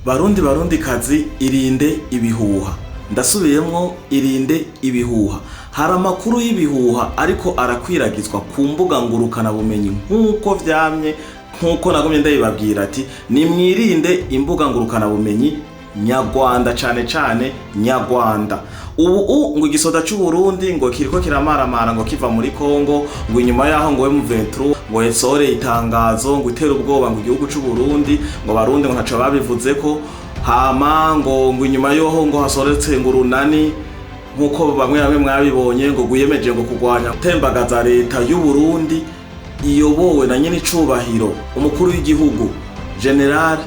Barundi kazi, irinde ibihuha. Ndasubiyemwo irinde ibihuha. Hari amakuru y'ibihuha ariko arakwiragizwa ku mbuga ngurukana bumenyi nkuko vyamye, nkuko nagumye ndabibabwira ati nimwirinde imbuga ngurukana bumenyi nyarwanda, cane nyarwanda. Ubu ngo igisoda c'u Burundi ngo kiriko kiramaramara ngo kiva muri Kongo, ngo inyuma yaho ngo M23 ngo yesore itangazo ngo itera ubwoba ngo igihugu c'u Burundi, ngo Barundi ngo ntaco babivuzeko. Hama ngo inyuma yoho ngo hasoretse ngo urunani nkuko bamwe mwabibonye ngo guyemeje ngo kugwanya tembagaza leta y'u Burundi iyobowe na nyene icubahiro umukuru w'igihugu General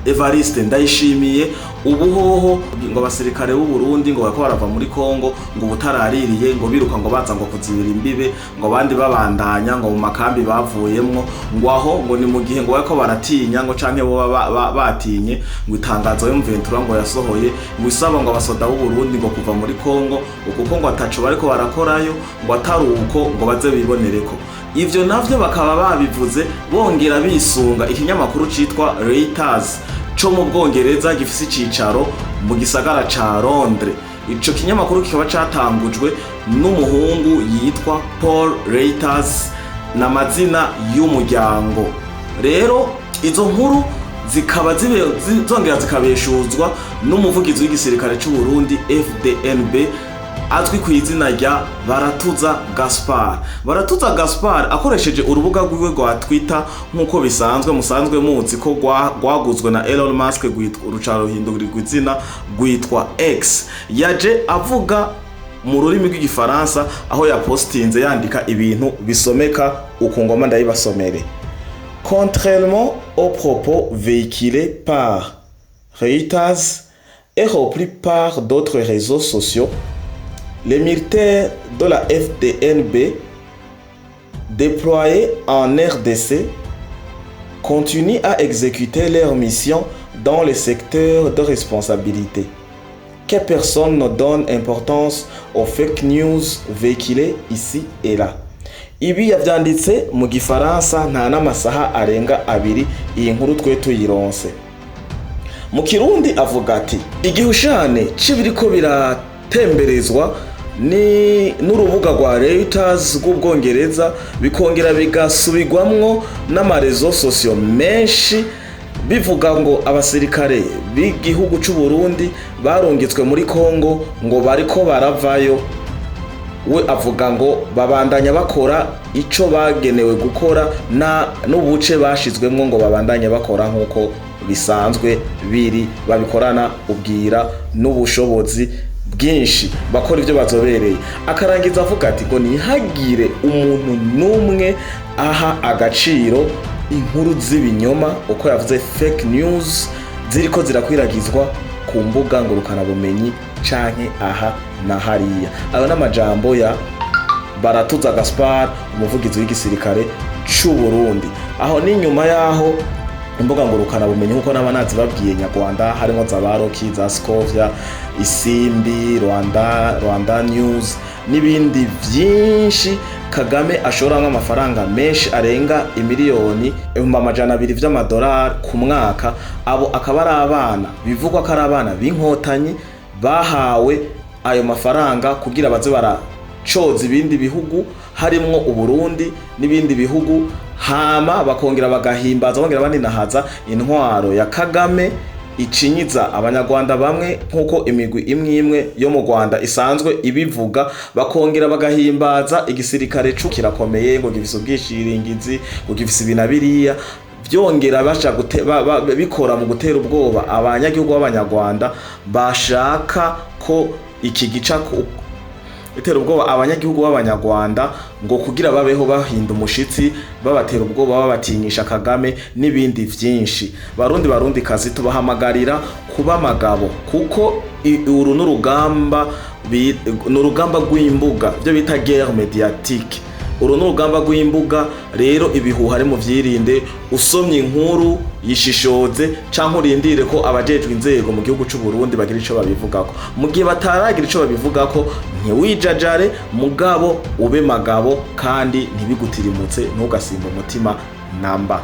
Evariste Ndayishimiye. Ubuhoho ngo abasirikare b'u Burundi ngo barako barava muri Kongo ngo butaraririye ngo biruka ngo baza ngo kuzibira imbibe, ngo abandi babandanya ngo mu makambi bavuyemwo, ngo aho ngo ni mu gihe ngo barako baratinya ngo canke bo batinye ngo itangazo M23 ngo yasohoye ngo isaba ngo abasoda b'u Burundi ngo kuva muri Kongo kuko ngo ataco bariko barakorayo ngo ataruko ngo baze bibonereko. Ivyo navyo bakaba babivuze bongera bisunga ikinyamakuru citwa Reuters co mu Bwongereza gifise icicaro mu gisagara ca Londres. Ico kinyamakuru kikaba catangujwe n'umuhungu yitwa Paul Reuters na mazina y'umuryango. Rero izo nkuru zikaba zongera zikabeshuzwa n'umuvugizi w'igisirikare c'u Burundi FDNB azwi ku izina rya Baratuza Gaspard. Baratuza Gaspard akoresheje urubuga rwiwe rwa Twitter nkuko bisanzwe musanzwe muzi ko gwaguzwe na Elon Musk rucaro hindurirwa izina gwitwa X. Yaje avuga mu rurimi rw'igifaransa aho yapostinze yandika ibintu bisomeka uko ngoma ndayibasomere. Contrairement aux propos véhiculés par Reuters et repris par d'autres réseaux sociaux, les militaires de la FDNB déployés en RDC continuent à exécuter leur mission dans les secteurs de responsabilité. Que personne ne donne importance aux fake news véhiculées ici et là. Ibi yavyanditse mu gifaransa nta n'amasaha arenga abiri iyi nkuru twe tuyironse. Mu Kirundi avuga ati igihushane c'ibiriko biratemberezwa ni n'urubuga rwa Reuters rw'Ubwongereza bikongera bigasubirwamwo n'amarezo sosio menshi bivuga ngo abasirikare b'igihugu c'u Burundi barungitswe muri Kongo ngo bariko baravayo. We avuga ngo babandanya bakora ico bagenewe gukora n'ubuce bashizwemwo ngo babandanye bakora nkuko bisanzwe biri, babikorana ubwira n'ubushobozi bwinshi, bakora ivyo bazobereye. Akarangiza avuga ati ngo nihagire umuntu numwe aha agaciro inkuru z'ibinyoma uko yavuze fake news ziriko zirakwiragizwa ku mbuga ngurukana bumenyi canke aha na hariya. Ayo n'amajambo ya Baratuza Gaspard, umuvugizi w'igisirikare c'u Burundi. Aho ni nyuma yaho imbuga ngurukana bumenyi nkuko n'abanazi babwiye nyarwanda harimo za Baroki, za Scovia, Isimbi, Rwanda News n'ibindi vyinshi Kagame ashoramwe amafaranga menshi arenga imiliyoni 200 vy'amadolari ku mwaka. Abo akaba ari abana bivugwa ko ari abana b'inkotanyi bahawe ayo mafaranga kugira baze baracoza ibindi bihugu harimwo u Burundi n'ibindi bihugu, hama bakongera bagahimbaza bongera baninahaza intwaro ya Kagame icinyiza abanyarwanda bamwe nkuko imigwi imwe yo mu Rwanda isanzwe ibivuga, bakongera bagahimbaza igisirikare c'u kirakomeye ngo gifise ubwishiringizi ngo gifise ibinabiriya vyongera basha bikora mu gutera ubwoba abanyagihugu b'abanyarwanda bashaka ko iki gica itera ubwoba abanyagihugu b'abanyarwanda ngo kugira babeho bahinda umushitsi babatera ubwoba babatinyisha Kagame n'ibindi vyinshi. Barundi kazi tubahamagarira kuba magabo kuko uru n'urugamba rw'imbuga byo bita guerre médiatique. Uru n'urugamba rw'imbuga rero ibihuha ari mu vyirinde, usomye inkuru yishishoze canke urindire ko abajejwe inzego mu gihugu c'u Burundi bagira ico babivugako. Mu gihe bataragira ico babivugako ntiwijajare mugabo ube magabo kandi ntibigutirimutse ntugasimba umutima namba.